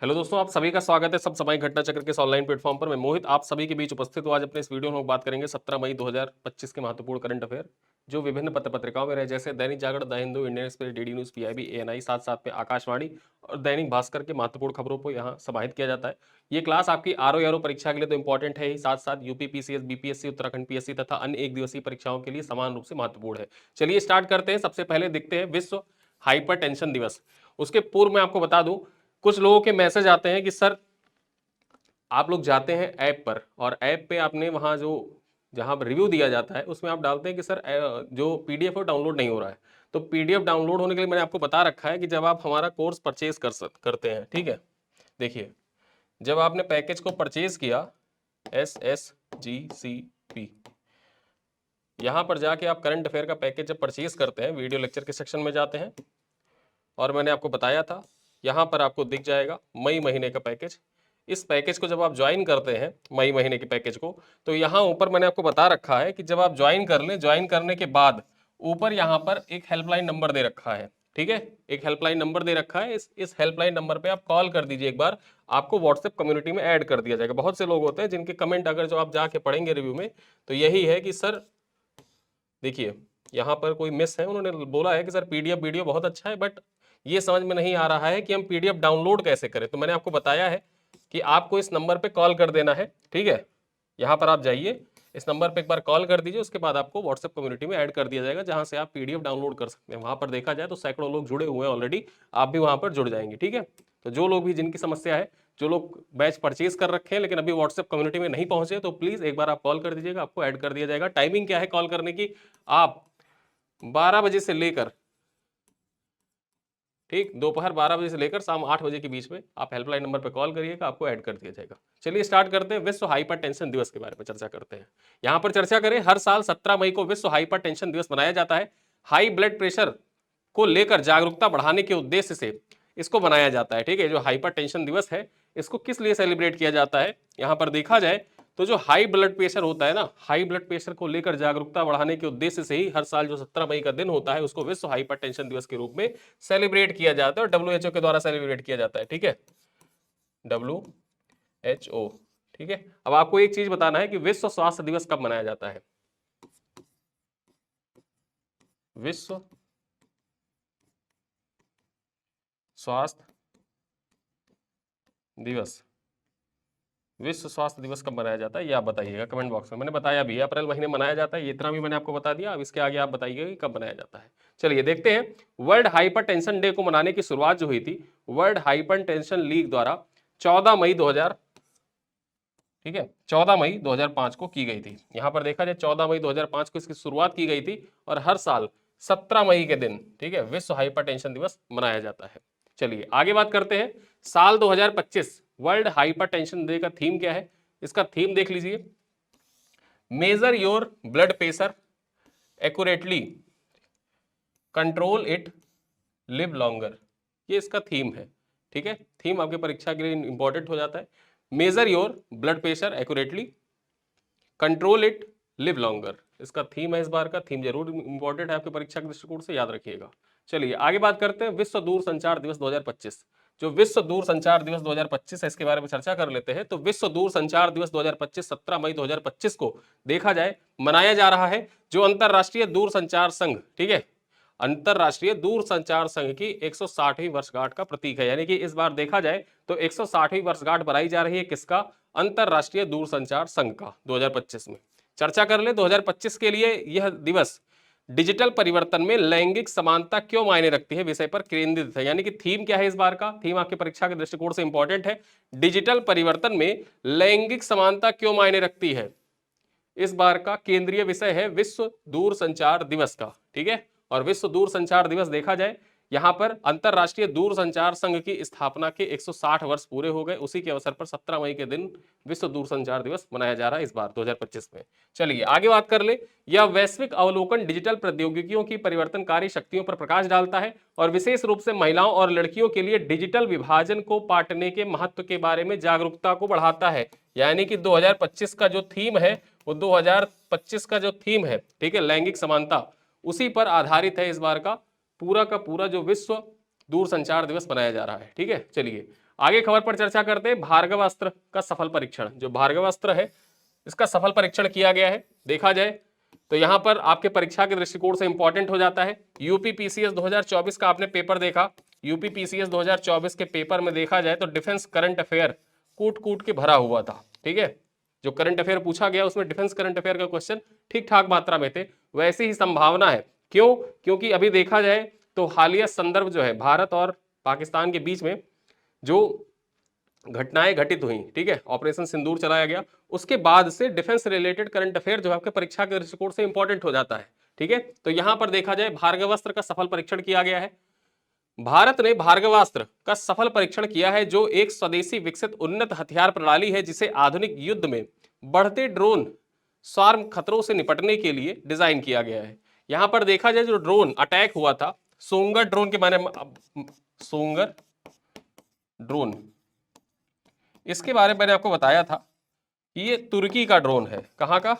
Hello दोस्तों, आप सभी का स्वागत है सब सामयिक घटना चक्र के इस ऑनलाइन प्लेटफॉर्म पर। मैं मोहित आप सभी के बीच उपस्थित हूँ। आज अपने इस वीडियो में हम बात करेंगे 17 मई 2025 के महत्वपूर्ण करंट अफेयर जो विभिन्न पत्र पत्रिकाओं में रहे, जैसे Dainik Jagran, the Hindu, Indian express, DD news, PIB, ANI, साथ साथ में आकाशवाणी और दैनिक भास्कर के महत्वपूर्ण खबरों को यहाँ समाहित किया जाता है। ये क्लास आपकी आरओ परीक्षा के लिए तो इंपॉर्टेंट है ही, साथ साथ UP PCS, BPSC, Uttarakhand PSC तथा अन्य एक दिवसीय परीक्षाओं के लिए समान रूप से महत्वपूर्ण है। चलिए स्टार्ट करते हैं। सबसे पहले देखते हैं विश्व हाइपरटेंशन दिवस। उसके पूर्व मैं आपको बता दूं, कुछ लोगों के मैसेज आते हैं कि सर आप लोग जाते हैं ऐप पर और ऐप पे आपने वहाँ जो जहाँ पर रिव्यू दिया जाता है उसमें आप डालते हैं कि सर जो पीडीएफ है डाउनलोड नहीं हो रहा है। तो पीडीएफ डाउनलोड होने के लिए मैंने आपको बता रखा है कि जब आप हमारा कोर्स परचेज करते हैं, ठीक है, देखिए, जब आपने पैकेज को परचेज किया SSGCP, यहाँ पर जाके आप करंट अफेयर का पैकेज जब परचेज करते हैं, वीडियो लेक्चर के सेक्शन में जाते हैं और मैंने आपको बताया था, यहाँ पर आपको दिख जाएगा मई महीने का पैकेज। इस पैकेज को जब आप ज्वाइन करते हैं, मई महीने के पैकेज को, तो यहाँ ऊपर मैंने आपको बता रखा है कि जब आप ज्वाइन कर लें, ज्वाइन करने के बाद ऊपर यहाँ पर एक हेल्पलाइन नंबर दे रखा है, ठीक है, एक हेल्पलाइन नंबर दे रखा है। इस हेल्पलाइन नंबर पे आप कॉल कर दीजिए एक बार, आपको व्हाट्सएप कम्युनिटी में ऐड कर दिया जाएगा। बहुत से लोग होते हैं जिनके कमेंट अगर जो आप जाके पढ़ेंगे रिव्यू में, तो यही है कि सर देखिए, यहाँ पर कोई मिस है, उन्होंने बोला है कि सर पीडीएफ वीडियो बहुत अच्छा है बट ये समझ में नहीं आ रहा है कि हम पीडीएफ डाउनलोड कैसे करें। तो मैंने आपको बताया है कि आपको इस नंबर पे कॉल कर देना है, ठीक है, यहाँ पर आप जाइए, इस नंबर पे एक बार कॉल कर दीजिए, उसके बाद आपको व्हाट्सएप कम्युनिटी में ऐड कर दिया जाएगा जहाँ से आप पीडीएफ डाउनलोड कर सकते हैं। वहाँ पर देखा जाए तो सैकड़ों लोग जुड़े हुए हैं ऑलरेडी, आप भी वहाँ पर जुड़ जाएंगे, ठीक है। तो जो लोग भी जिनकी समस्या है, जो लोग बैच परचेज कर रखे हैं लेकिन अभी व्हाट्सएप कम्युनिटी में नहीं पहुंचे, तो प्लीज एक बार आप कॉल कर दीजिएगा, आपको ऐड कर दिया जाएगा। टाइमिंग क्या है कॉल करने की, आप 12 बजे से लेकर, ठीक, दोपहर 12 बजे से लेकर शाम 8 बजे के बीच में आप हेल्पलाइन नंबर पर कॉल करिएगा, आपको ऐड कर दिया जाएगा। चलिए स्टार्ट करते हैं, विश्व हाइपरटेंशन दिवस के बारे में चर्चा करते हैं। यहां पर चर्चा करें, हर साल 17 मई को विश्व हाइपरटेंशन दिवस मनाया जाता है। हाई ब्लड प्रेशर को लेकर जागरूकता बढ़ाने के उद्देश्य से इसको बनाया जाता है, ठीक है। जो हाइपरटेंशन दिवस है, इसको किस लिए सेलिब्रेट किया जाता है, यहां पर देखा जाए तो जो हाई ब्लड प्रेशर होता है ना, हाई ब्लड प्रेशर को लेकर जागरूकता बढ़ाने के उद्देश्य से ही हर साल जो 17 मई का दिन होता है उसको विश्व हाइपरटेंशन दिवस के रूप में सेलिब्रेट किया जाता है और WHO के द्वारा सेलिब्रेट किया जाता है, ठीक है, WHO, ठीक है। अब आपको एक चीज बताना है कि विश्व स्वास्थ्य दिवस कब मनाया जाता है। विश्व स्वास्थ्य दिवस, विश्व स्वास्थ्य दिवस कब मनाया जाता है ये आप बताइएगा कमेंट बॉक्स में। मैंने बताया भी अप्रैल महीने मनाया जाता है, ये इतना भी मैंने आपको बता दिया। अब इसके आगे आप बताइएगा कि कब मनाया जाता है। चलिए देखते हैं, वर्ल्ड हाइपरटेंशन डे को मनाने की शुरुआत जो हुई थी वर्ल्ड हाइपरटेंशन लीग द्वारा 14 मई 2000, ठीक है, 14 मई 2005 को की गई थी। यहां पर देखा जाए 14 मई 2005 को इसकी शुरुआत की गई थी और हर साल 17 मई के दिन, ठीक है, विश्व हाइपरटेंशन दिवस मनाया जाता है। चलिए आगे बात करते हैं, साल 2025 वर्ल्ड हाइपरटेंशन डे का थीम क्या है। इसका थीम देख लीजिए, major your blood pressure accurately, control it, live longer, ये इसका थीम है, ठीक है। थीम आपके परीक्षा के लिए इंपॉर्टेंट हो जाता है, major your blood pressure accurately, control it, live longer, इसका थीम है। इस बार का थीम जरूर इंपॉर्टेंट है आपके परीक्षा के दृष्टिकोण से, याद रखिएगा। चलिए आगे बात करते हैं, विश्व दूर संचार दिवस 2025। जो विश्व दूर संचार दिवस 2025 है इसके बारे में चर्चा कर लेते हैं। तो विश्व दूर संचार दिवस 2025 17 मई 2025 को देखा जाए मनाया जा रहा है, जो अंतरराष्ट्रीय दूर संचार संघ, ठीक है, अंतरराष्ट्रीय दूर संचार संघ की 160वीं वर्षगांठ का प्रतीक है। यानी कि इस बार देखा जाए तो 160वीं वर्षगांठ बनाई जा रही है किसका, अंतरराष्ट्रीय दूर संचार संघ का 2025 में। चर्चा कर ले 2025 के लिए यह दिवस डिजिटल परिवर्तन में लैंगिक समानता क्यों मायने रखती है विषय पर केंद्रित है। यानी कि थीम क्या है इस बार का, थीम आपके परीक्षा के दृष्टिकोण से इंपॉर्टेंट है, डिजिटल परिवर्तन में लैंगिक समानता क्यों मायने रखती है। इस बार का केंद्रीय विषय है विश्व दूर संचार दिवस का, ठीक है। और विश्व दूर संचार दिवस देखा जाए, यहां पर अंतरराष्ट्रीय दूर संचार संघ की स्थापना के 160 वर्ष पूरे हो गए, उसी के अवसर पर 17 मई के दिन विश्व दूर संचार दिवस मनाया जा रहा है इस बार 2025 में। चलिए आगे बात कर ले, यह वैश्विक अवलोकन डिजिटल प्रौद्योगिकियों की परिवर्तनकारी शक्तियों पर प्रकाश डालता है और विशेष रूप से महिलाओं और लड़कियों के लिए डिजिटल विभाजन को पाटने के महत्व के बारे में जागरूकता को बढ़ाता है। यानी कि 2025 का जो थीम है वो 2025 का जो थीम है, ठीक है, लैंगिक समानता, उसी पर आधारित है इस बार का पूरा जो विश्व दूर संचार दिवस मनाया जा रहा है, ठीक है। चलिए आगे खबर पर चर्चा करते हैं। भार्गवास्त्र का सफल परीक्षण, जो भार्गवास्त्र है इसका सफल परीक्षण किया गया है। देखा जाए तो यहां पर आपके परीक्षा के दृष्टिकोण से इंपॉर्टेंट हो जाता है। यूपी पीसीएस 2024 का आपने पेपर देखा, यूपी पीसीएस 2024 के पेपर में देखा जाए तो डिफेंस करंट अफेयर कूट कूट के भरा हुआ था। ठीक है, जो करंट अफेयर पूछा गया उसमें डिफेंस करंट अफेयर का क्वेश्चन ठीक ठाक मात्रा में थे। वैसी ही संभावना है, क्यों? क्योंकि अभी देखा जाए तो हालिया संदर्भ जो है भारत और पाकिस्तान के बीच में जो घटनाएं घटित हुई, ठीक है, ऑपरेशन सिंदूर चलाया गया, उसके बाद से डिफेंस रिलेटेड करंट अफेयर जो है आपके परीक्षा के दृष्टिकोण से इंपॉर्टेंट हो जाता है। ठीक है, तो यहां पर देखा जाए भार्गवास्त्र का सफल परीक्षण किया गया है। भारत ने भार्गवास्त्र का सफल परीक्षण किया है, जो एक स्वदेशी विकसित उन्नत हथियार प्रणाली है जिसे आधुनिक युद्ध में बढ़ते ड्रोन स्वार्म खतरों से निपटने के लिए डिजाइन किया गया है। यहां पर देखा जाए जो ड्रोन अटैक हुआ था, सोंगर ड्रोन के बारे में, सोंगर ड्रोन, इसके बारे में मैंने आपको बताया था कि ये तुर्की का ड्रोन है। कहां का?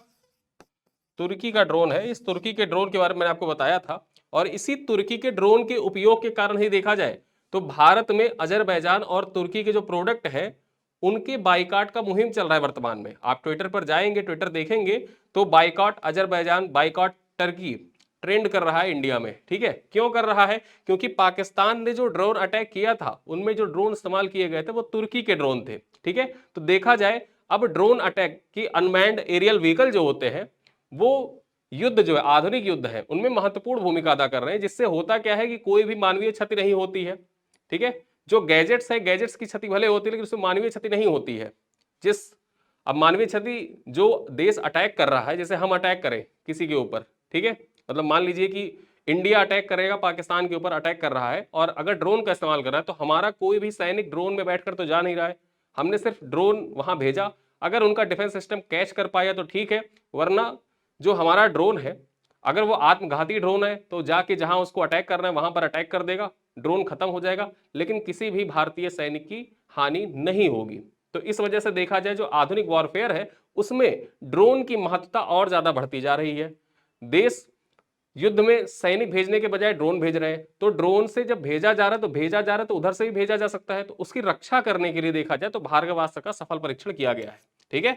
तुर्की का ड्रोन है। इस तुर्की के ड्रोन के बारे में मैंने आपको बताया था, और इसी तुर्की के ड्रोन के उपयोग के कारण ही देखा जाए तो भारत में अजरबैजान और तुर्की के जो प्रोडक्ट है उनके बाइकाट का मुहिम चल रहा है वर्तमान में। आप ट्विटर पर जाएंगे, ट्विटर देखेंगे तो boycott Azerbaijan, boycott Turkey trend कर रहा है इंडिया में। ठीक है, क्यों कर रहा है? क्योंकि पाकिस्तान ने जो ड्रोन अटैक किया था उनमें जो ड्रोन इस्तेमाल किए गए थे वो तुर्की के ड्रोन थे। ठीक है, तो देखा जाए अब ड्रोन अटैक की अनमैन्ड एरियल व्हीकल जो होते हैं वो युद्ध जो है, आधुनिक युद्ध है, उनमें महत्वपूर्ण भूमिका अदा कर रहे हैं, जिससे होता क्या है कि कोई भी मानवीय क्षति नहीं होती है। ठीक है, जो गैजेट्स है, गैजेट्स की क्षति भले होती है लेकिन उसमें मानवीय क्षति नहीं होती है। अब मानवीय क्षति जो देश अटैक कर रहा है, जैसे हम अटैक करें किसी के ऊपर, ठीक है, मतलब मान लीजिए कि इंडिया अटैक करेगा, पाकिस्तान के ऊपर अटैक कर रहा है और अगर ड्रोन का इस्तेमाल कर रहा है तो हमारा कोई भी सैनिक ड्रोन में बैठकर तो जा नहीं रहा है, हमने सिर्फ ड्रोन वहां भेजा। अगर उनका डिफेंस सिस्टम कैच कर पाया तो ठीक है, वरना जो हमारा ड्रोन है अगर वो आत्मघाती ड्रोन है तो जाके जहां उसको अटैक करना है वहां पर अटैक कर देगा, ड्रोन खत्म हो जाएगा, लेकिन किसी भी भारतीय सैनिक की हानि नहीं होगी। तो इस वजह से देखा जाए जो आधुनिक वॉरफेयर है उसमें ड्रोन की महत्ता और ज्यादा बढ़ती जा रही है। देश युद्ध में सैनिक भेजने के बजाय ड्रोन भेज रहे हैं, तो ड्रोन से जब भेजा जा रहा है तो उधर से भी भेजा जा सकता है, तो उसकी रक्षा करने के लिए देखा जाए तो भार्गवास्त्र का सफल परीक्षण किया गया है। ठीक है,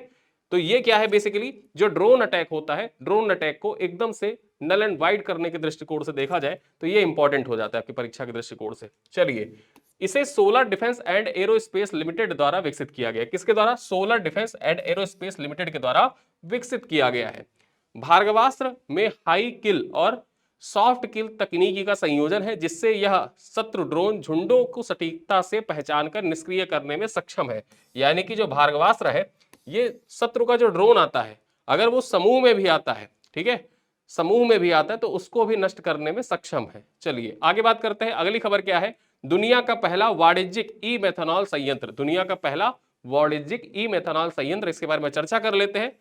तो ये क्या है, बेसिकली जो ड्रोन अटैक होता है, ड्रोन अटैक को एकदम से नल एंड वाइड करने के दृष्टिकोण से देखा जाए तो ये इंपॉर्टेंट हो जाता है आपकी परीक्षा के दृष्टिकोण से। चलिए, इसे solar defence and aerospace limited द्वारा विकसित किया गया। किसके द्वारा? Solar defence and aerospace limited के द्वारा विकसित किया गया है। भार्गवास्त्र में हाई किल और सॉफ्ट किल तकनीकी का संयोजन है, जिससे यह शत्रु ड्रोन झुंडों को सटीकता से पहचानकर निष्क्रिय करने में सक्षम है। यानी कि जो भार्गवास्त्र है, ये शत्रु का जो ड्रोन आता है अगर वो समूह में भी आता है, ठीक है, समूह में भी आता है तो उसको भी नष्ट करने में सक्षम है। चलिए आगे बात करते हैं। अगली खबर क्या है? दुनिया का पहला वाणिज्यिक ई मेथनॉल संयंत्र, दुनिया का पहला वाणिज्यिक ई मेथनॉल संयंत्र, इसके बारे में चर्चा कर लेते हैं।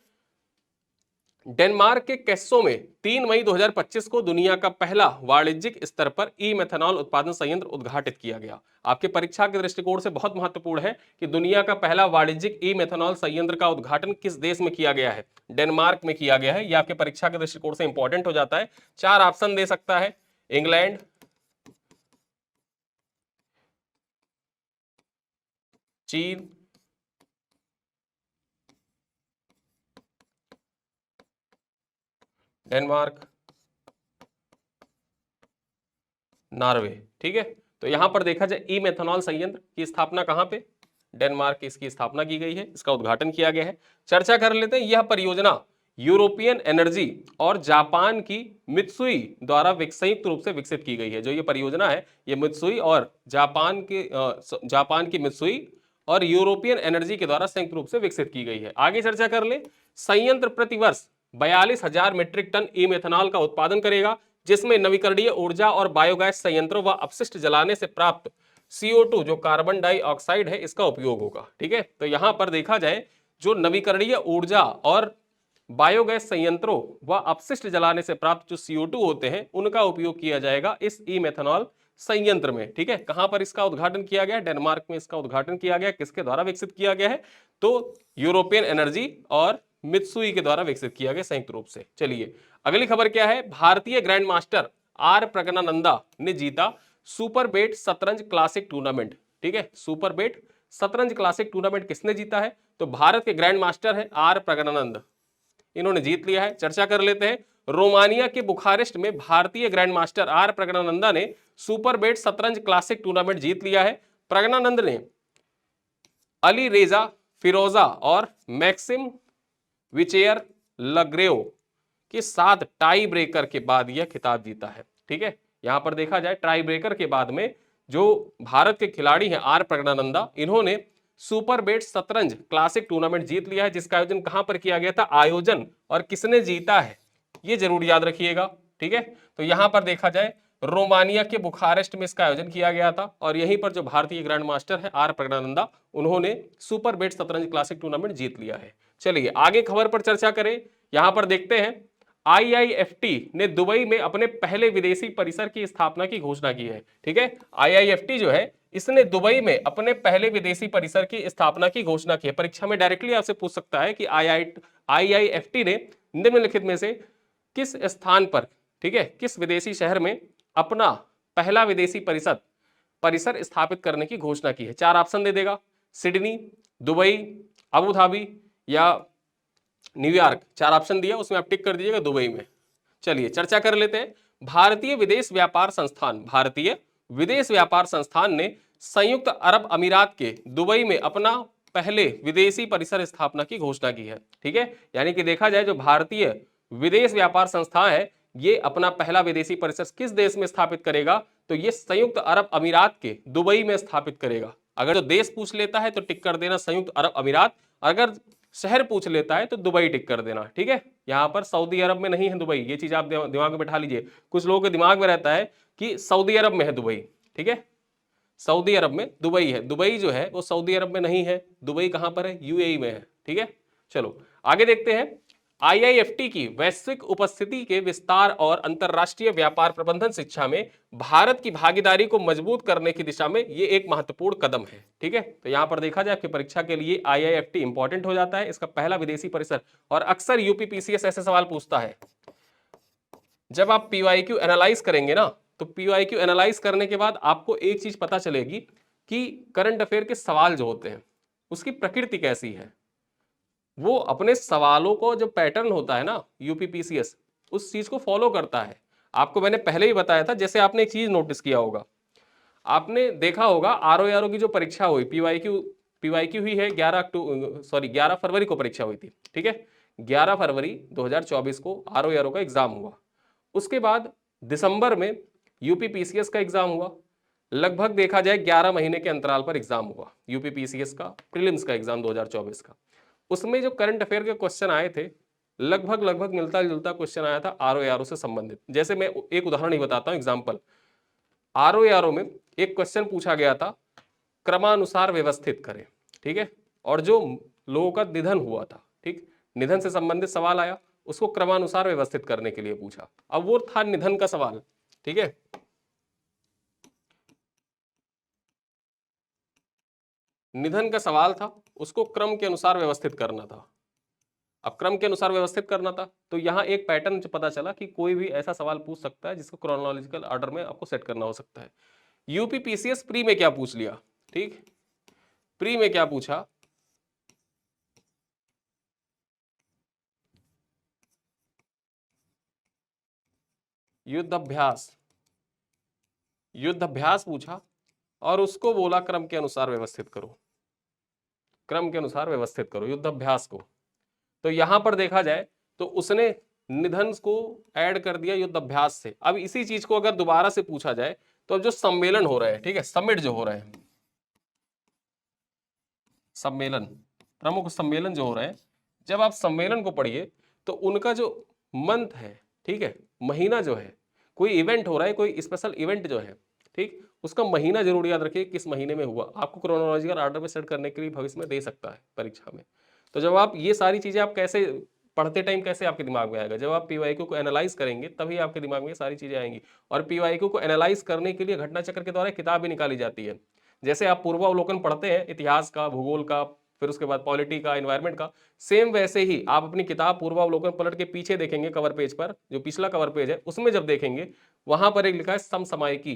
डेनमार्क के कैस्सो में 3 मई 2025 को दुनिया का पहला वाणिज्यिक स्तर पर ई मेथनॉल उत्पादन संयंत्र उद्घाटित किया गया। आपके परीक्षा के दृष्टिकोण से बहुत महत्वपूर्ण है कि दुनिया का पहला वाणिज्यिक ई मेथनॉल संयंत्र का उद्घाटन किस देश में किया गया है? डेनमार्क में किया गया है। यह आपके परीक्षा के दृष्टिकोण से इंपॉर्टेंट हो जाता है। 4 ऑप्शन दे सकता है, इंग्लैंड, चीन, डेनमार्क, नॉर्वे। ठीक है, तो यहां पर देखा जाए ई मेथनॉल संयंत्र की स्थापना कहां पे? डेनमार्क की इसकी स्थापना की गई है, इसका उद्घाटन किया गया है। चर्चा कर लेते हैं। यह परियोजना यूरोपियन एनर्जी और जापान की मित्सुई द्वारा संयुक्त रूप से विकसित की गई है। जो ये परियोजना है ये मित्सुई और जापान की मित्सुई और यूरोपियन एनर्जी के द्वारा संयुक्त रूप से विकसित की गई है। आगे चर्चा कर ले। संयंत्र प्रतिवर्ष 42,000 मीट्रिक टन ई मेथनॉल का उत्पादन करेगा, जिसमें नवीकरणीय ऊर्जा और बायोगैस संयंत्रों व अपशिष्ट जलाने से प्राप्त CO2 जो कार्बन डाइऑक्साइड है इसका उपयोग होगा। ठीक है, तो यहां पर देखा जाए जो नवीकरणीय ऊर्जा और बायोगैस संयंत्रों व अपशिष्ट जलाने से प्राप्त जो CO2 होते हैं उनका उपयोग किया जाएगा इस ई मेथनॉल संयंत्र में। ठीक है, कहां पर इसका उद्घाटन किया गया? डेनमार्क में इसका उद्घाटन किया गया। किसके द्वारा विकसित किया गया है? तो यूरोपियन एनर्जी और मित्सुई के द्वारा विकसित किया गया संयुक्त रूप से। चलिए अगली खबर क्या है? भारतीय ग्रैंड मास्टर आर प्रगनानंदा ने जीता सुपर बेट शतरंज क्लासिक टूर्नामेंट। ठीक है। सुपर बेट शतरंज क्लासिक टूर्नामेंट किसने जीता है? तो भारत के ग्रैंड मास्टर है आर प्रज्ञानंद, इन्होंने जीत लिया है। चर्चा कर लेते हैं। रोमानिया के बुखारेस्ट में भारतीय ग्रैंड मास्टर आर प्रज्ञानंदा ने सुपर बेट शतरंज क्लासिक टूर्नामेंट जीत लिया है। प्रज्ञानंद ने अली रेजा फिरोजा और मैक्सिम विचेयर लग्रेव के साथ टाई ब्रेकर के बाद यह खिताब जीता है। ठीक है, यहां पर देखा जाए टाई ब्रेकर के बाद में जो भारत के खिलाड़ी हैं आर प्रज्ञानंदा, इन्होंने सुपर बेट शतरंज क्लासिक टूर्नामेंट जीत लिया है, जिसका आयोजन कहां पर किया गया था, आयोजन और किसने जीता है ये जरूर याद रखिएगा। ठीक है, तो यहां पर देखा जाए रोमानिया के बुखारेस्ट में इसका आयोजन किया गया था और यहीं पर जो भारतीय ग्रैंड मास्टर है आर प्रज्ञानंदा, उन्होंने सुपर बेट शतरंज क्लासिक टूर्नामेंट जीत लिया है। चलिए आगे खबर पर चर्चा करें। यहां पर देखते हैं IIFT ने दुबई में अपने पहले विदेशी परिसर की स्थापना की घोषणा की है। ठीक है, IIFT जो है इसने दुबई में अपने पहले विदेशी परिसर की स्थापना की घोषणा की है। परीक्षा में डायरेक्टली आपसे पूछ सकता है कि IIFT ने निम्नलिखित में से किस स्थान पर, ठीक है, किस विदेशी शहर में अपना पहला विदेशी परिसर स्थापित करने की घोषणा की है। 4 ऑप्शन दे देगा, सिडनी, दुबई, अबू धाबी या न्यूयॉर्क। 4 ऑप्शन दिया, उसमें आप टिक कर दीजिएगा दुबई में। चलिए चर्चा कर लेते हैं। भारतीय विदेश व्यापार संस्थान ने संयुक्त अरब अमीरात के दुबई में अपना पहले विदेशी परिसर स्थापना की घोषणा की है। ठीक है, यानी कि देखा जाए जो भारतीय विदेश व्यापार संस्थान है ये अपना पहला विदेशी परिसर किस देश में स्थापित करेगा, तो ये संयुक्त अरब अमीरात के दुबई में स्थापित करेगा। अगर जो देश पूछ लेता है तो टिक कर देना संयुक्त अरब अमीरात, अगर शहर पूछ लेता है तो दुबई टिक कर देना। ठीक है, यहां पर सऊदी अरब में नहीं है दुबई, ये चीज आप दिमाग में बैठा लीजिए। कुछ लोगों के दिमाग में रहता है कि सऊदी अरब में है दुबई। ठीक है, सऊदी अरब में दुबई है, दुबई जो है वो सऊदी अरब में नहीं है। दुबई कहां पर है, UAE में है। ठीक है, चलो आगे देखते हैं। IIFT की वैश्विक उपस्थिति के विस्तार और अंतरराष्ट्रीय व्यापार प्रबंधन शिक्षा में भारत की भागीदारी को मजबूत करने की दिशा में ये एक महत्वपूर्ण कदम है। ठीक है, तो यहां पर देखा जाए आपकी परीक्षा के लिए IIFT इंपॉर्टेंट हो जाता है, इसका पहला विदेशी परिसर। और अक्सर UPPCS ऐसे सवाल पूछता है, जब आप PYQ एनालाइज करेंगे ना, तो PYQ एनालाइज करने के बाद आपको एक चीज पता चलेगी कि करंट अफेयर के सवाल जो होते हैं उसकी प्रकृति कैसी है। वो अपने सवालों को जो पैटर्न होता है ना UPPCS, उस चीज को फॉलो करता है। आपको मैंने पहले ही बताया था। जैसे आपने एक चीज नोटिस किया होगा, आपने देखा होगा RO की जो परीक्षा हुई, PYQ हुई है 11 फरवरी को परीक्षा हुई थी। ठीक है, 11 फरवरी 2024 को RO का एग्जाम हुआ। उसके बाद दिसंबर में UPPCS का एग्जाम हुआ। लगभग देखा जाए 11 महीने के अंतराल पर एग्जाम हुआ UPPCS का प्रीलिम्स का एग्जाम 2024 का। उसमें जो करंट अफेयर के क्वेश्चन आए थे लगभग मिलता जुलता क्वेश्चन आया था RO से संबंधित। जैसे मैं एक उदाहरण ही बताता हूं, एग्जाम्पल। RO में एक क्वेश्चन पूछा गया था, क्रमानुसार व्यवस्थित करें। ठीक है, और जो लोगों का निधन हुआ था, ठीक, निधन से संबंधित सवाल आया, उसको क्रमानुसार व्यवस्थित करने के लिए पूछा। अब वो था निधन का सवाल। ठीक है, निधन का सवाल था, उसको क्रम के अनुसार व्यवस्थित करना था। अब क्रम के अनुसार व्यवस्थित करना था, तो यहां एक पैटर्न पता चला कि कोई भी ऐसा सवाल पूछ सकता है जिसको क्रोनोलॉजिकल ऑर्डर में आपको सेट करना हो सकता है। UPPCS प्री में क्या पूछ लिया, ठीक, प्री में क्या पूछा, युद्धाभ्यास पूछा और उसको बोला क्रम के अनुसार व्यवस्थित करो, क्रम के अनुसार व्यवस्थित करो युद्धाभ्यास को। तो यहां पर देखा जाए तो उसने निधन को ऐड कर दिया युद्धाभ्यास से। अब इसी चीज को अगर दोबारा से पूछा जाए तो अब जो सम्मेलन हो रहे हैं, ठीक है, समिट जो हो रहे हैं, सम्मेलन, प्रमुख सम्मेलन जो हो रहे हैं, जब आप सम्मेलन को पढ़िए तो उनका जो मंथ है, ठीक है, महीना जो है, कोई इवेंट हो रहा है, कोई स्पेशल इवेंट जो है, ठीक, उसका महीना जरूर याद रखिए किस महीने में हुआ। आपको क्रोनोलॉजिकल ऑर्डर में सेट करने के लिए भविष्य में दे सकता है परीक्षा में। तो जब आप ये सारी चीजें आप कैसे पढ़ते टाइम कैसे आपके दिमाग में आएगा, जब आप PYQ को एनालाइज करेंगे तभी आपके दिमाग में ये सारी चीजें आएंगी। और PYQ को एनालाइज करने के लिए घटना चक्र के द्वारा किताब भी निकाली जाती है। जैसे आप पूर्वावलोकन पढ़ते हैं इतिहास का, भूगोल का, फिर उसके बाद पॉलिटी का, एनवायरमेंट का, सेम वैसे ही आप अपनी किताब पूर्वावलोकन पलट के पीछे देखेंगे कवर पेज पर, जो पिछला कवर पेज है उसमें जब देखेंगे वहां पर एक लिखा है समसामयिकी।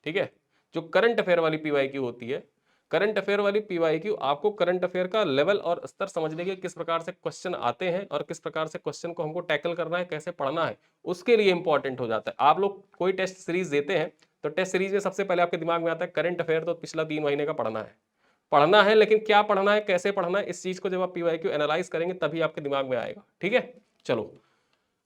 ठीक है, जो करंट अफेयर वाली PYQ होती है करंट अफेयर वाली पीवाईक्यू आपको करंट अफेयर का लेवल और स्तर समझने के किस प्रकार से क्वेश्चन आते हैं और किस प्रकार से क्वेश्चन को हमको टैकल करना है, कैसे पढ़ना है, उसके लिए इंपॉर्टेंट हो जाता है। आप लोग कोई टेस्ट सीरीज देते हैं तो टेस्ट सीरीज में सबसे पहले आपके दिमाग में आता है करंट अफेयर, तो पिछला 3 महीने का पढ़ना है, लेकिन क्या पढ़ना है, कैसे पढ़ना है, इस चीज को जब आप पीवाईक्यू एनालाइज करेंगे तभी आपके दिमाग में आएगा। ठीक है, चलो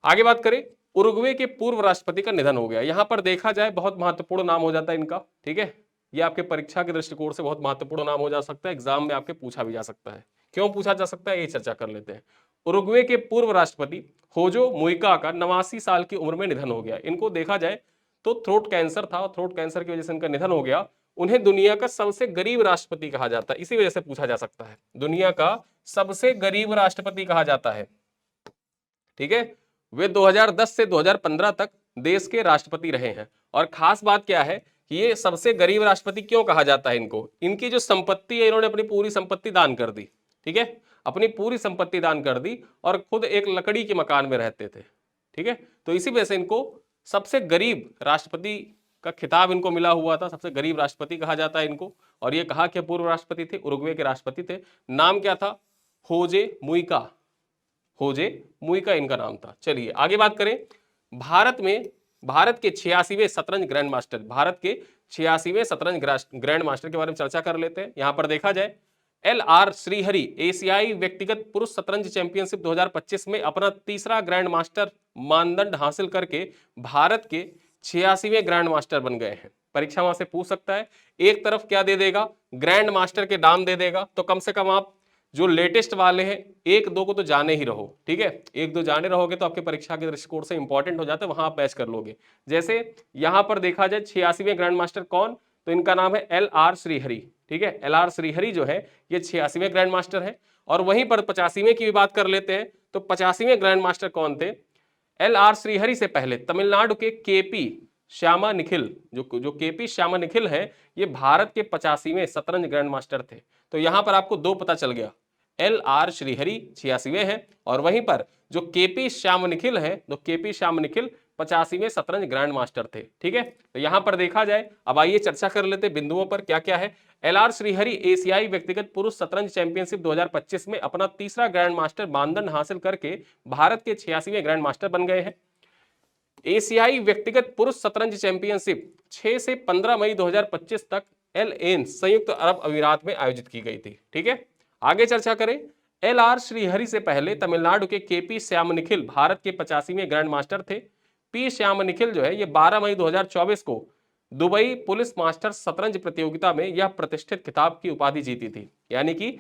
आगे बात करें। उरुग्वे के पूर्व राष्ट्रपति का निधन हो गया। यहां पर देखा जाए बहुत महत्वपूर्ण नाम हो जाता है इनका। ठीक है, ये आपके परीक्षा के दृष्टिकोण से बहुत महत्वपूर्ण नाम हो जा सकता है, एग्जाम में आपके पूछा भी जा सकता है। क्यों पूछा जा सकता है ये चर्चा कर लेते हैं। उरुग्वे के पूर्व राष्ट्रपति होजो मुइका का 89 साल की उम्र में निधन हो गया। इनको देखा जाए तो थ्रोट कैंसर था और थ्रोट कैंसर की वजह से इनका निधन हो गया। उन्हें दुनिया का सबसे गरीब राष्ट्रपति कहा जाता है, इसी वजह से पूछा जा सकता है, दुनिया का सबसे गरीब राष्ट्रपति कहा जाता है। ठीक है, वे 2010 से 2015 तक देश के राष्ट्रपति रहे हैं। और खास बात क्या है कि ये सबसे गरीब राष्ट्रपति क्यों कहा जाता है इनको, इनकी जो संपत्ति है इन्होंने अपनी पूरी संपत्ति दान कर दी। ठीक है, अपनी पूरी संपत्ति दान कर दी और खुद एक लकड़ी के मकान में रहते थे। ठीक है, तो इसी वजह से इनको सबसे गरीब राष्ट्रपति का खिताब इनको मिला हुआ था, सबसे गरीब राष्ट्रपति कहा जाता है इनको। और ये कहा कि पूर्व राष्ट्रपति थे, उरुग्वे के राष्ट्रपति थे। नाम क्या था, होजे मुइका, होजे मुइका इनका नाम था। चलिए आगे बात करें। भारत के 86वें शतरंज ग्रैंड मास्टर, भारत के 86वें शतरंज ग्रैंड मास्टर के बारे में चर्चा कर लेते हैं। यहां पर देखा जाए LR श्रीहरि एशियाई व्यक्तिगत पुरुष शतरंज चैंपियनशिप 2025 में अपना तीसरा ग्रैंड मास्टर मानदंड हासिल करके भारत के 86वें ग्रैंड मास्टर बन गए हैं। परीक्षा वहां से पूछ सकता है, एक तरफ क्या दे देगा, ग्रैंड मास्टर के नाम दे देगा, तो कम से कम आप जो लेटेस्ट वाले हैं एक दो को तो जाने ही रहो। ठीक है, एक दो जाने रहोगे तो आपके परीक्षा के दृष्टिकोण से इंपॉर्टेंट हो जाता है, वहां आप मैच कर लोगे। जैसे यहां पर देखा जाए 86वें ग्रैंड मास्टर कौन, तो इनका नाम है LR श्रीहरि। ठीक है, LR श्रीहरि जो है ये 86वें ग्रैंड मास्टर है। और वहीं पर 85वें की भी बात कर लेते हैं, तो 85वें ग्रैंड मास्टर कौन थे, LR श्रीहरि से पहले तमिलनाडु के KP श्यामा निखिल, जो KP श्यामा निखिल है, ये भारत के 85वें शतरंज ग्रैंड मास्टर थे। तो यहां पर आपको दो पता चल गया, LR श्रीहरि 86वें हैं और वहीं पर जो KP श्याम निखिल है, तो KP श्याम निखिल 85वें शतरंज ग्रैंड मास्टर थे। ठीक है, तो यहां पर देखा जाए, अब आइए चर्चा कर लेते बिंदुओं पर क्या क्या है। LR श्रीहरि एशियाई व्यक्तिगत पुरुष शतरंज चैंपियनशिप 2025 में अपना तीसरा ग्रैंड मास्टर मानदंड हासिल करके भारत के 86वें ग्रैंड मास्टर बन गए हैं। एशियाई व्यक्तिगत पुरुष शतरंज चैंपियनशिप 6 से 15 मई 2025 तक LN संयुक्त अरब अमीरात में आयोजित की गई थी। ठीक है, आगे चर्चा करें। LR श्रीहरि से पहले तमिलनाडु के KP श्याम निखिल भारत के 85वें ग्रैंड मास्टर थे। P श्याम निखिल जो है ये 12 मई 2024 को दुबई पुलिस मास्टर शतरंज प्रतियोगिता में यह प्रतिष्ठित खिताब की उपाधि जीती थी। यानी कि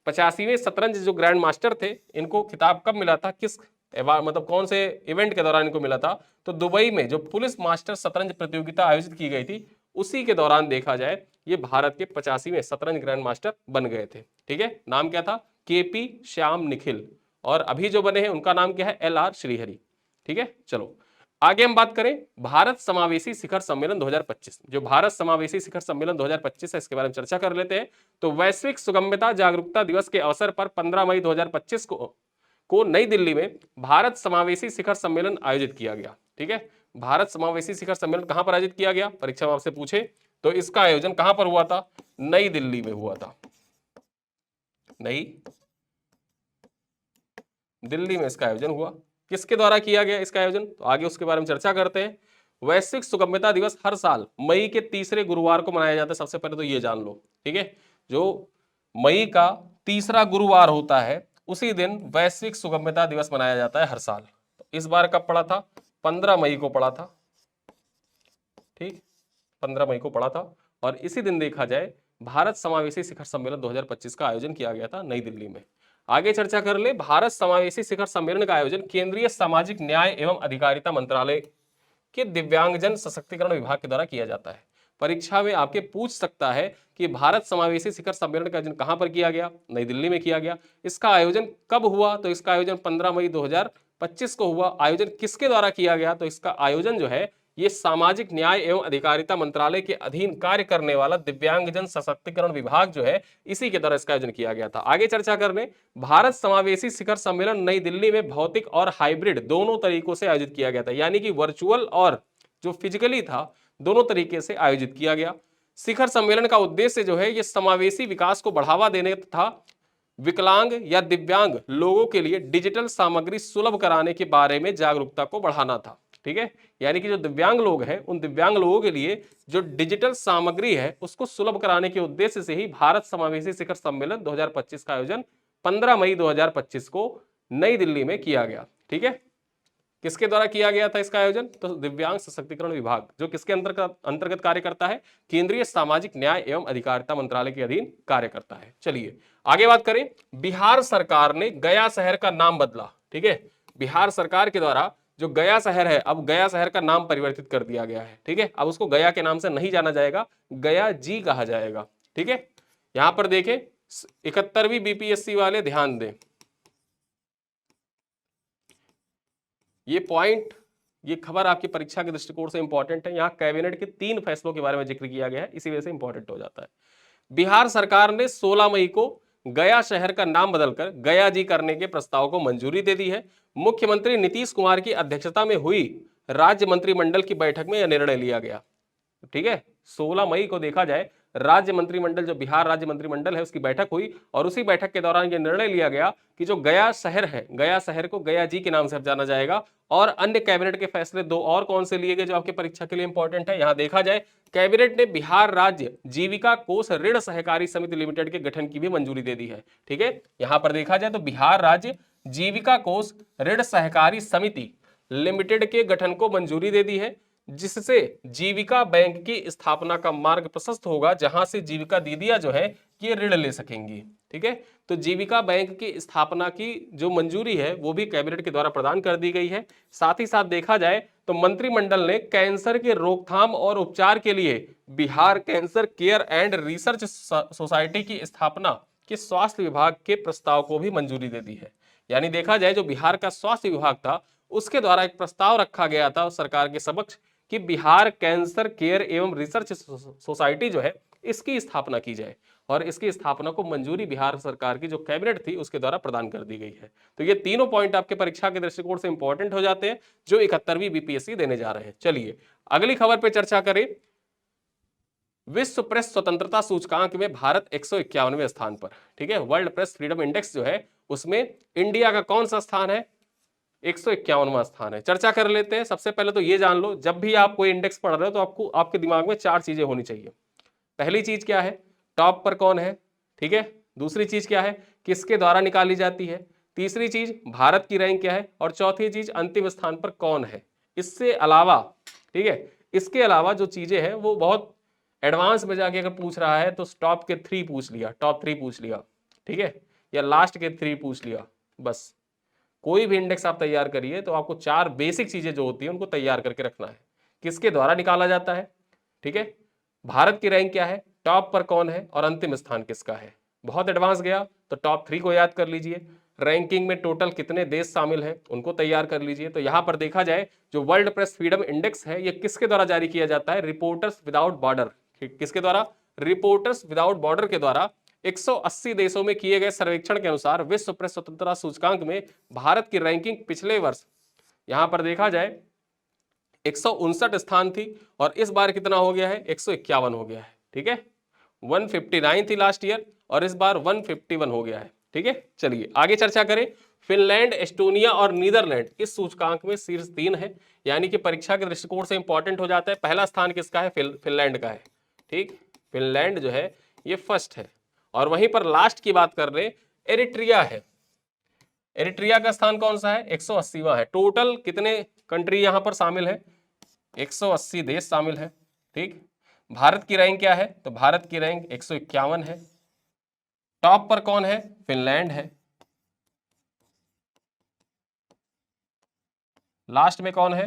85वें शतरंज जो ग्रैंड मास्टर थे, इनको खिताब कब मिला था, किस मतलब कौन से इवेंट के दौरान इनको मिला था, तो दुबई में जो पुलिस मास्टर शतरंज प्रतियोगिता आयोजित की गई थी उसी के दौरान देखा जाए ये भारत के 85वें शतरंज ग्रैंड मास्टर बन गए थे। ठीक है, नाम क्या था, KP श्याम निखिल, और अभी जो बने हैं उनका नाम क्या है, LR श्रीहरि। ठीक है, चलो आगे हम बात करें। भारत समावेशी शिखर सम्मेलन 2025, जो भारत समावेशी शिखर सम्मेलन 2025 है, इसके बारे में चर्चा कर लेते हैं। तो वैश्विक सुगम्यता जागरूकता दिवस के अवसर पर 15 मई 2025 को नई दिल्ली में भारत समावेशी शिखर सम्मेलन आयोजित किया गया। ठीक है, भारत समावेशी शिखर सम्मेलन कहां पर आयोजित किया गया, परीक्षा में आपसे पूछे तो इसका आयोजन कहां पर हुआ था, नई दिल्ली में हुआ था। नई दिल्ली में इसका आयोजन हुआ। किसके द्वारा किया गया इसका आयोजन, तो आगे उसके बारे में चर्चा करते हैं। वैश्विक सुगम्यता दिवस हर साल मई के तीसरे गुरुवार को मनाया जाता है। सबसे पहले तो ये जान लो। ठीक है, जो मई का तीसरा गुरुवार होता है उसी दिन वैश्विक सुगम्यता दिवस मनाया जाता है हर साल। तो इस बार कब पड़ा था, 15 मई को पड़ा था। ठीक, 15 मई को पड़ा था। और इसी दिन देखा जाए भारत समावेशी शिखर सम्मेलन 2025 का आयोजन किया गया था नई दिल्ली में। आगे चर्चा कर ले। भारत समावेशी शिखर सम्मेलन का आयोजन केंद्रीय सामाजिक न्याय एवं अधिकारिता मंत्रालय के दिव्यांगजन सशक्तिकरण विभाग के द्वारा किया जाता है। परीक्षा में आपके पूछ सकता है कि भारत समावेशी शिखर सम्मेलन का आयोजन कहां पर किया गया, नई दिल्ली में किया गया। इसका आयोजन कब हुआ, तो इसका आयोजन 15 मई 2025 को हुआ। आयोजन किसके द्वारा किया गया, तो इसका आयोजन जो है ये सामाजिक न्याय एवं अधिकारिता मंत्रालय के अधीन कार्य करने वाला दिव्यांगजन सशक्तिकरण विभाग जो है इसी के द्वारा इसका आयोजन किया गया था। आगे चर्चा करने। भारत समावेशी शिखर सम्मेलन नई दिल्ली में भौतिक और हाइब्रिड दोनों तरीकों से आयोजित किया गया था। यानी कि वर्चुअल और जो फिजिकली था दोनों तरीके से आयोजित किया गया। शिखर सम्मेलन का उद्देश्य जो है ये समावेशी विकास को बढ़ावा देने तथा विकलांग या दिव्यांग लोगों के लिए डिजिटल सामग्री सुलभ कराने के बारे में जागरूकता को बढ़ाना था। ठीक है, यानी कि जो दिव्यांग लोग हैं उन दिव्यांग लोगों के लिए जो डिजिटल सामग्री है उसको सुलभ कराने के उद्देश्य से ही भारत समावेशी शिखर सम्मेलन 2025 का आयोजन 15 मई 2025 को नई दिल्ली में किया गया। ठीक है, किसके द्वारा किया गया था इसका आयोजन? तो दिव्यांग सशक्तिकरण विभाग, जो किसके अंतर्गत कार्य करता है? केंद्रीय सामाजिक न्याय एवं अधिकारिता मंत्रालय के अधीन कार्य करता है। चलिए आगे बात करें, बिहार सरकार ने गया शहर का नाम बदला। ठीक है, बिहार सरकार के द्वारा जो गया शहर है, अब गया शहर का नाम परिवर्तित कर दिया गया है। ठीक है, अब उसको गया के नाम से नहीं जाना जाएगा, गया जी कहा जाएगा। ठीक है, यहां पर देखें 71वीं बीपीएससी वाले ध्यान दें, ये पॉइंट, ये खबर आपकी परीक्षा के दृष्टिकोण से इंपॉर्टेंट है। यहां कैबिनेट के 3 फैसलों के बारे में जिक्र किया गया है, इसी वजह से इंपॉर्टेंट हो जाता है। बिहार सरकार ने 16 मई को गया शहर का नाम बदलकर गया जी करने के प्रस्ताव को मंजूरी दे दी है। मुख्यमंत्री नीतीश कुमार की अध्यक्षता में हुई राज्य मंत्रिमंडल की बैठक में यह निर्णय लिया गया। ठीक है, 16 मई को देखा जाए राज्य मंत्रिमंडल, जो बिहार राज्य मंत्रिमंडल है उसकी बैठक हुई और उसी बैठक के दौरान यह निर्णय लिया गया कि जो गया शहर है, गया शहर को गया जी के नाम से जाना जाएगा। और अन्य कैबिनेट के फैसले 2 और कौन से लिए गए जो आपके परीक्षा के लिए इंपॉर्टेंट है? यहां देखा जाए कैबिनेट ने बिहार राज्य जीविका कोष ऋण सहकारी समिति लिमिटेड के गठन की भी मंजूरी दे दी है। ठीक है, यहां पर देखा जाए तो बिहार राज्य जीविका कोष ऋण सहकारी समिति लिमिटेड के गठन को मंजूरी दे दी है, जिससे जीविका बैंक की स्थापना का मार्ग प्रशस्त होगा, जहां से जीविका दीदियां जो है ये ऋण ले सकेंगी। ठीक है, तो जीविका बैंक की स्थापना की जो मंजूरी है वो भी कैबिनेट के द्वारा प्रदान कर दी गई है। साथ ही साथ देखा जाए तो मंत्रिमंडल ने कैंसर के रोकथाम और उपचार के लिए Bihar cancer care and research society की स्थापना के स्वास्थ्य विभाग के प्रस्ताव को भी मंजूरी दे दी है। यानी देखा जाए जो बिहार का स्वास्थ्य विभाग था उसके द्वारा एक प्रस्ताव रखा गया था सरकार के समक्ष कि बिहार कैंसर केयर एवं रिसर्च सोसाइटी जो है इसकी स्थापना की जाए, और इसकी स्थापना को मंजूरी बिहार सरकार की जो कैबिनेट थी उसके द्वारा प्रदान कर दी गई है। तो ये तीनों पॉइंट आपके परीक्षा के दृष्टिकोण से इंपॉर्टेंट हो जाते हैं जो 71वीं बीपीएससी देने जा रहे हैं। चलिए अगली खबर पे चर्चा करें। विश्व प्रेस स्वतंत्रता सूचकांक में भारत 151वें स्थान पर। ठीक है, वर्ल्ड प्रेस फ्रीडम इंडेक्स जो है उसमें इंडिया का कौन सा स्थान है? 151वां स्थान है। चर्चा कर लेते हैं। सबसे पहले तो ये जान लो, जब भी आप कोई इंडेक्स पढ़ रहे हो तो आपको आपके दिमाग में 4 चीजें होनी चाहिए। पहली चीज क्या है? टॉप पर कौन है। ठीक है, दूसरी चीज क्या है? किसके द्वारा निकाली जाती है। तीसरी चीज भारत की रैंक क्या है, और चौथी चीज अंतिम स्थान पर कौन है। इससे अलावा, ठीक है, इसके अलावा जो चीजें हैं वो बहुत एडवांस में जाके अगर पूछ रहा है तो टॉप के 3 पूछ लिया, टॉप 3 पूछ लिया। ठीक है, या लास्ट के 3 पूछ लिया। बस कोई भी इंडेक्स आप तैयार करिए तो आपको 4 बेसिक चीजें जो होती है उनको तैयार करके रखना है। किसके द्वारा निकाला जाता है, ठीक है, भारत की रैंक क्या है, टॉप पर कौन है, और अंतिम स्थान किसका है। बहुत एडवांस गया तो टॉप 3 को याद कर लीजिए। रैंकिंग में टोटल कितने देश शामिल हैं उनको तैयार कर लीजिए। तो यहां पर देखा जाए जो वर्ल्ड प्रेस फ्रीडम इंडेक्स है ये किसके द्वारा जारी किया जाता है? Reporters without border. किसके द्वारा? रिपोर्टर्स विदाउट बॉर्डर के द्वारा 180 देशों में किए गए सर्वेक्षण के अनुसार विश्व प्रेस स्वतंत्रता सूचकांक में भारत की रैंकिंग पिछले वर्ष यहां पर देखा जाए 159 स्थान थी, और इस बार कितना हो गया है? 151 हो गया है। ठीक है, 159 थी लास्ट ईयर और इस बार 151 हो गया है। ठीक है, चलिए आगे चर्चा करें। फिनलैंड, एस्टोनिया और नीदरलैंड इस सूचकांक में शीर्ष 3 है, यानी कि परीक्षा के दृष्टिकोण से इंपॉर्टेंट हो जाता है। पहला स्थान किसका है? फिनलैंड का है। ठीक, फिनलैंड जो है ये फर्स्ट है, और वहीं पर लास्ट की बात कर रहे एरिट्रिया है। एरिट्रिया का स्थान कौन सा है? 180वां है। टोटल कितने कंट्री यहां पर शामिल है? 180 देश शामिल है। ठीक, भारत की रैंक क्या है? तो भारत की रैंक 151 है। टॉप पर कौन है? फिनलैंड है। लास्ट में कौन है?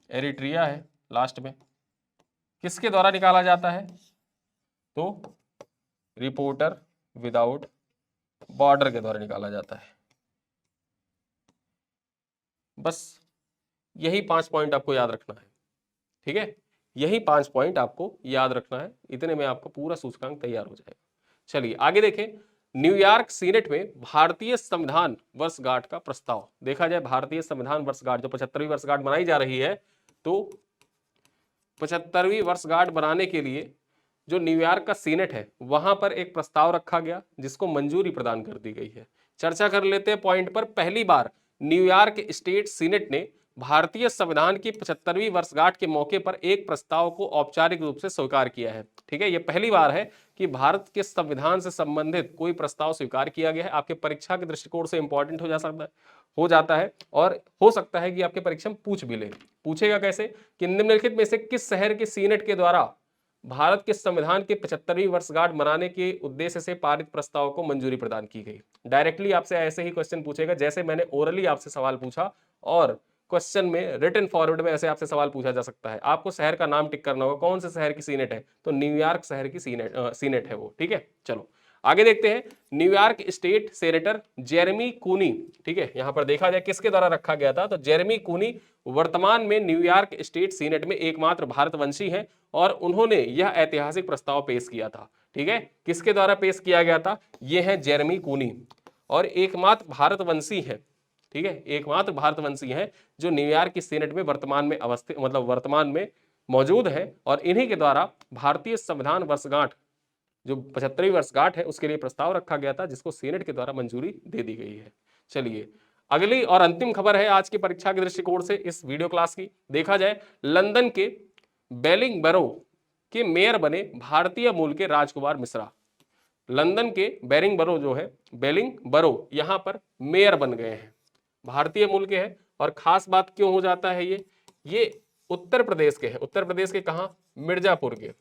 एरिट्रिया है लास्ट में। किसके द्वारा निकाला जाता है? तो रिपोर्टर विदाउट बॉर्डर के द्वारा निकाला जाता है। बस यही 5 पॉइंट आपको याद रखना है। ठीक है, यही 5 पॉइंट आपको याद रखना है, इतने में आपका पूरा सूचकांक तैयार हो जाएगा। चलिए आगे देखें। न्यूयॉर्क सीनेट में भारतीय संविधान वर्षगांठ का प्रस्ताव। देखा जाए भारतीय संविधान वर्षगांठ जो 75वीं वर्षगांठ मनाई जा रही है, तो 75वीं वर्षगांठ बनाने के लिए जो न्यूयॉर्क का सीनेट है वहां पर एक प्रस्ताव रखा गया जिसको मंजूरी प्रदान कर दी गई है। चर्चा कर लेते हैं पॉइंट पर। पहली बार न्यूयॉर्क स्टेट सीनेट ने भारतीय संविधान की 75वीं वर्षगांठ के मौके पर एक प्रस्ताव को औपचारिक रूप से स्वीकार किया है। ठीक है, यह पहली बार है कि भारत के संविधान से संबंधित कोई प्रस्ताव स्वीकार किया गया है। आपके परीक्षा के दृष्टिकोण से इंपॉर्टेंट हो जाता है और हो सकता है कि आपके परीक्षा में पूछ भी ले। पूछेगा कैसे कि निम्नलिखित में से किस शहर के सीनेट के द्वारा भारत के संविधान के 75वीं वर्षगांठ मनाने के उद्देश्य से पारित प्रस्ताव को मंजूरी प्रदान की गई। डायरेक्टली आपसे ऐसे ही क्वेश्चन पूछेगा जैसे मैंने ओरली आपसे सवाल पूछा, और क्वेश्चन में रिटन फॉरवर्ड में ऐसे आपसे सवाल पूछा जा सकता है। आपको शहर का नाम टिक करना होगा, कौन से शहर की सीनेट है, तो न्यूयॉर्क शहर की सीनेट है वो। ठीक है, चलो आगे देखते हैं। न्यूयॉर्क स्टेट सेनेटर जेरेमी कूनी, ठीक है, यहां पर देखा जाए किसके द्वारा रखा गया था, तो जेरेमी कूनी वर्तमान में न्यूयॉर्क स्टेट सीनेट में एकमात्र भारतवंशी हैं और उन्होंने यह ऐतिहासिक प्रस्ताव पेश किया था। ठीक है, किसके द्वारा पेश किया गया था, ये है जेरेमी कूनी और एकमात्र भारतवंशी है। ठीक है, एकमात्र भारतवंशी हैं जो न्यूयॉर्क की सीनेट में वर्तमान में अवस्थित, मतलब वर्तमान में मौजूद है, और इन्हीं के द्वारा भारतीय संविधान वर्षगांठ जो 75वीं वर्षगांठ है उसके लिए प्रस्ताव रखा गया था जिसको सीनेट के द्वारा मंजूरी दे दी गई है। चलिए अगली और अंतिम खबर है आज की परीक्षा के दृष्टिकोण से इस वीडियो क्लास की। देखा जाए, लंदन के बेलिंगबरो के मेयर बने भारतीय मूल के राजकुमार मिश्रा। लंदन के बेरिंगबरो जो है, बेलिंगबरो, यहां पर मेयर बन गए हैं, भारतीय मूल के हैं। और खास बात क्यों हो जाता है, ये उत्तर प्रदेश के हैं। उत्तर प्रदेश के कहां, मिर्जापुर के।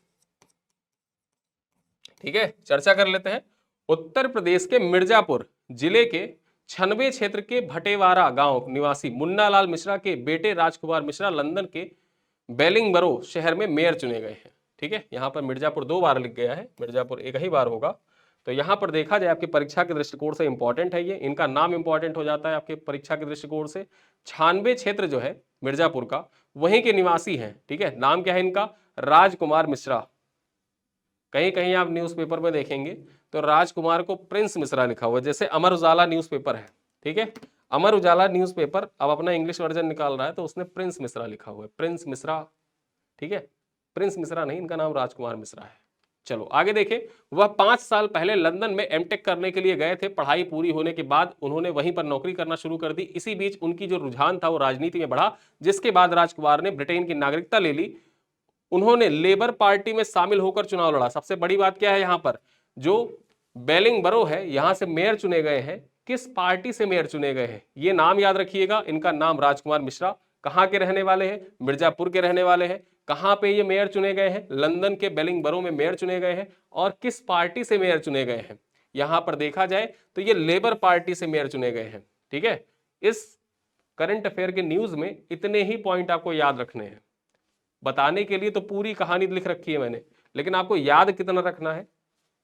ठीक है, चर्चा कर लेते हैं। उत्तर प्रदेश के मिर्जापुर जिले के छनबे क्षेत्र के भटेवारा गांव निवासी मुन्नालाल मिश्रा के बेटे राजकुमार मिश्रा लंदन के बेलिंगबरो शहर में मेयर चुने गए हैं। ठीक है, यहां पर मिर्जापुर 2 बार लिख गया है, मिर्जापुर एक ही बार होगा। तो यहां पर देखा जाए आपकी परीक्षा के दृष्टिकोण से इंपॉर्टेंट है, ये इनका नाम इंपॉर्टेंट हो जाता है आपके परीक्षा के दृष्टिकोण से। छानबे क्षेत्र जो है मिर्जापुर का, वहीं के निवासी हैं। ठीक है, नाम क्या है इनका, राजकुमार मिश्रा। कहीं कहीं आप न्यूज़पेपर में देखेंगे तो राजकुमार को प्रिंस मिश्रा लिखा हुआ है, जैसे अमर उजाला न्यूज़पेपर है। ठीक है, अमर उजाला न्यूज़पेपर अब अपना इंग्लिश वर्जन निकाल रहा है तो उसने प्रिंस मिश्रा लिखा हुआ है, प्रिंस मिश्रा। ठीक है, प्रिंस मिश्रा नहीं, इनका नाम राजकुमार मिश्रा है। चलो आगे देखें। वह 5 साल पहले लंदन में एमटेक करने के लिए गए थे। पढ़ाई पूरी होने के बाद उन्होंने वहीं पर नौकरी करना शुरू कर दी। इसी बीच उनकी जो रुझान था वो राजनीति में बढ़ा, जिसके बाद राजकुमार ने ब्रिटेन की नागरिकता ले ली। उन्होंने लेबर पार्टी में शामिल होकर चुनाव लड़ा। सबसे बड़ी बात क्या है, यहां पर जो बेलिंगबरो है यहां से मेयर चुने गए हैं, किस पार्टी से मेयर चुने गए हैं, ये नाम याद रखिएगा। इनका नाम राजकुमार मिश्रा, कहां के रहने वाले हैं, मिर्जापुर के रहने वाले हैं। कहां पे ये मेयर चुने गए हैं, लंदन के बेलिंगबरो में मेयर चुने गए हैं। और किस पार्टी से मेयर चुने गए हैं, यहां पर देखा जाए तो ये लेबर पार्टी से मेयर चुने गए हैं। ठीक है, इस करंट अफेयर के न्यूज में इतने ही पॉइंट आपको याद रखने हैं। बताने के लिए तो पूरी कहानी लिख रखी है मैंने, लेकिन आपको याद कितना रखना है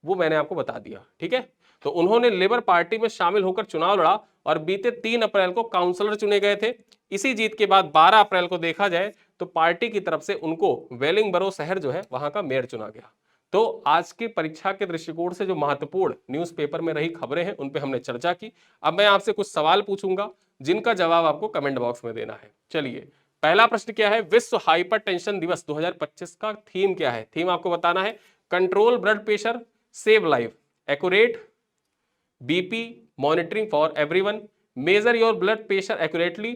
वो मैंने आपको बता दिया। ठीक है, तो उन्होंने लेबर पार्टी में शामिल होकर चुनाव लड़ा और बीते 3 अप्रैल को काउंसलर चुने गए थे। इसी जीत के बाद 12 अप्रैल को देखा जाए तो पार्टी की तरफ से उनको वेलिंगबरो शहर जो है वहां का मेयर चुना गया। तो आज की परीक्षा के दृष्टिकोण से जो महत्वपूर्ण न्यूज़पेपर में रही खबरें हैं उन पे हमने चर्चा की। अब मैं आपसे कुछ सवाल पूछूंगा जिनका जवाब आपको कमेंट बॉक्स में देना है। चलिए, पहला प्रश्न क्या है, विश्व हाइपरटेंशन दिवस 2025 का थीम क्या है। थीम आपको बताना है, control blood pressure, save life, accurate BP monitoring for everyone, measure your blood pressure accurately,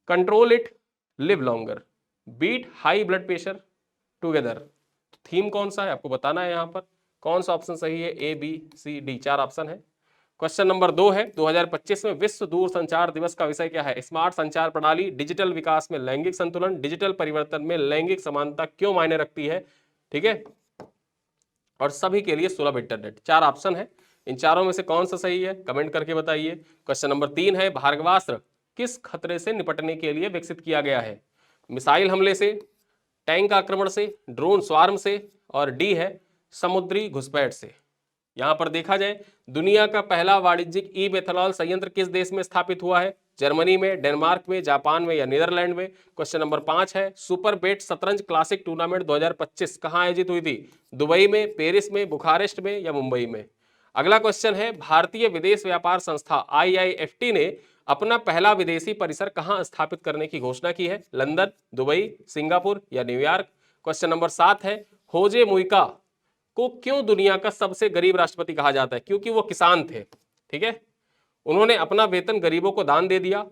control it, live longer, beat high blood pressure together. Theme कौन सा है आपको बताना है। यहां पर कौन सा ऑप्शन सही है, A B C D, 4 option है। क्वेश्चन नंबर 2 है, 2025 में विश्व दूरसंचार दिवस का विषय क्या है। स्मार्ट संचार प्रणाली, डिजिटल विकास में लैंगिक संतुलन, डिजिटल परिवर्तन में लैंगिक समानता क्यों मायने रखती है। ठीक है, और सभी के लिए सुलभ इंटरनेट। 4 ऑप्शन है, इन चारों में से कौन सा सही है कमेंट करके बताइए। क्वेश्चन नंबर 3 है, भार्गवास्त्र किस खतरे से निपटने के लिए विकसित किया गया है। मिसाइल हमले से, टैंक आक्रमण से, ड्रोन स्वार्म से, और डी है समुद्री घुसपैठ से। यहां पर देखा जाए दुनिया का पहला वाणिज्यिक ई मेथनॉल संयंत्र किस देश में स्थापित हुआ है। जर्मनी में, डेनमार्क में, जापान में या नीदरलैंड में। क्वेश्चन नंबर 5 है, सुपर बेट शतरंज क्लासिक टूर्नामेंट 2025 कहां आयोजित हुई थी। दुबई में, पेरिस में, बुखारेस्ट में या मुंबई में। अगला क्वेश्चन है, भारतीय विदेश व्यापार संस्था IIFT ने अपना पहला विदेशी परिसर कहां स्थापित करने की घोषणा की है? लंदन, दुबई, सिंगापुर या न्यूयॉर्क। क्वेश्चन नंबर 7 है, होजे मुइका को क्यों दुनिया का सबसे गरीब राष्ट्रपति कहा जाता है? क्योंकि वो किसान थे, ठीक है। उन्होंने अपना वेतन गरीबों को दान दे दिया,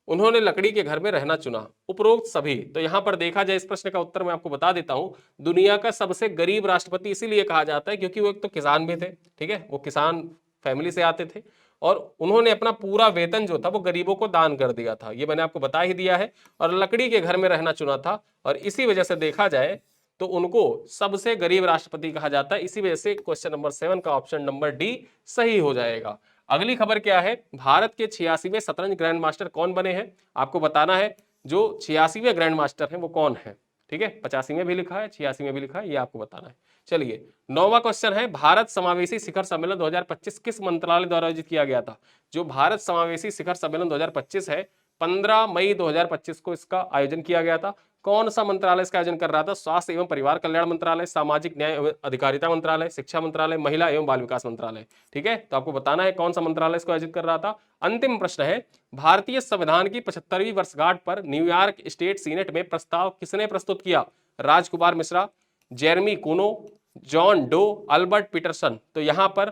उन्होंने लकड़ी के घर में रहना चुना, उपरोक्त सभी। तो यहां पर देखा जाए, इस प्रश्न का उत्तर मैं आपको बता देता हूं। दुनिया का सबसे गरीब राष्ट्रपति इसीलिए कहा जाता है क्योंकि वो एक तो किसान भी थे, ठीक है, वो किसान फैमिली से आते थे, और उन्होंने अपना पूरा वेतन जो था वो गरीबों को दान कर दिया था, ये मैंने आपको बता ही दिया है, और लकड़ी के घर में रहना चुना था, और इसी वजह से देखा जाए तो उनको सबसे गरीब राष्ट्रपति कहा जाता है। इसी वजह से क्वेश्चन नंबर 7 का ऑप्शन नंबर डी सही हो जाएगा। अगली खबर क्या है? भारत के 86वें शतरंज ग्रैंड मास्टर कौन बने हैं? आपको बताना है जो 86वें ग्रैंड मास्टर हैं वो कौन है, ठीक है। 85 में भी लिखा है, 86 में भी लिखा है, ये आपको बताना है। चलिए 9वां क्वेश्चन है, भारत समावेशी शिखर सम्मेलन 2025 किस मंत्रालय द्वारा आयोजित किया गया था? जो भारत समावेशी शिखर सम्मेलन 2025 है, 15 मई 2025 को इसका आयोजन किया गया था। कौन सा मंत्रालय इसका आयोजन कर रहा था? स्वास्थ्य एवं परिवार कल्याण मंत्रालय, सामाजिक न्याय एवं अधिकारिता मंत्रालय, शिक्षा मंत्रालय, महिला एवं बाल विकास मंत्रालय, ठीक है। तो आपको बताना है कौन सा मंत्रालय इसको आयोजित कर रहा था। अंतिम प्रश्न है, भारतीय संविधान की 75वीं वर्षगांठ पर न्यूयॉर्क स्टेट सीनेट में प्रस्ताव किसने प्रस्तुत किया? राजकुमार मिश्रा, जेरमी कुनो, जॉन डो, अल्बर्ट पीटरसन। तो यहां पर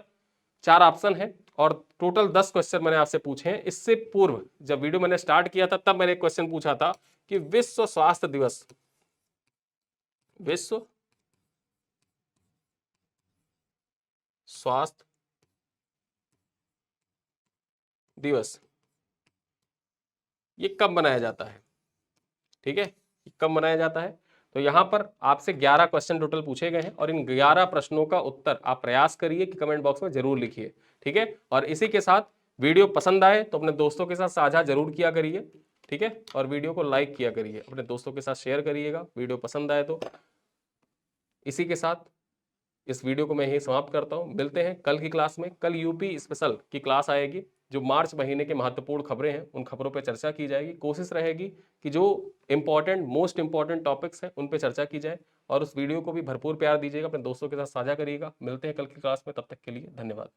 4 ऑप्शन है और टोटल 10 क्वेश्चन मैंने आपसे पूछे हैं। इससे पूर्व जब वीडियो मैंने स्टार्ट किया था तब मैंने एक क्वेश्चन पूछा था कि विश्व स्वास्थ्य दिवस ये कब मनाया जाता है, ठीक है, कब मनाया जाता है? तो यहां पर आपसे 11 क्वेश्चन टोटल पूछे गए हैं और इन 11 प्रश्नों का उत्तर आप प्रयास करिए कि कमेंट बॉक्स में जरूर लिखिए, ठीक है। और इसी के साथ वीडियो पसंद आए तो अपने दोस्तों के साथ साझा जरूर किया करिए, ठीक है, और वीडियो को लाइक किया करिए, अपने दोस्तों के साथ शेयर करिएगा वीडियो पसंद आए तो। इसी के साथ इस वीडियो को मैं यही समाप्त करता हूं। मिलते हैं कल की क्लास में। कल यूपी स्पेशल की क्लास आएगी, जो मार्च महीने के महत्वपूर्ण खबरें हैं उन खबरों पर चर्चा की जाएगी। कोशिश रहेगी कि जो मोस्ट इंपॉर्टेंट टॉपिक्स हैं उन पर चर्चा की जाए, और उस वीडियो को भी भरपूर प्यार दीजिएगा, अपने दोस्तों के साथ साझा करिएगा। मिलते हैं कल की क्लास में, तब तक के लिए धन्यवाद।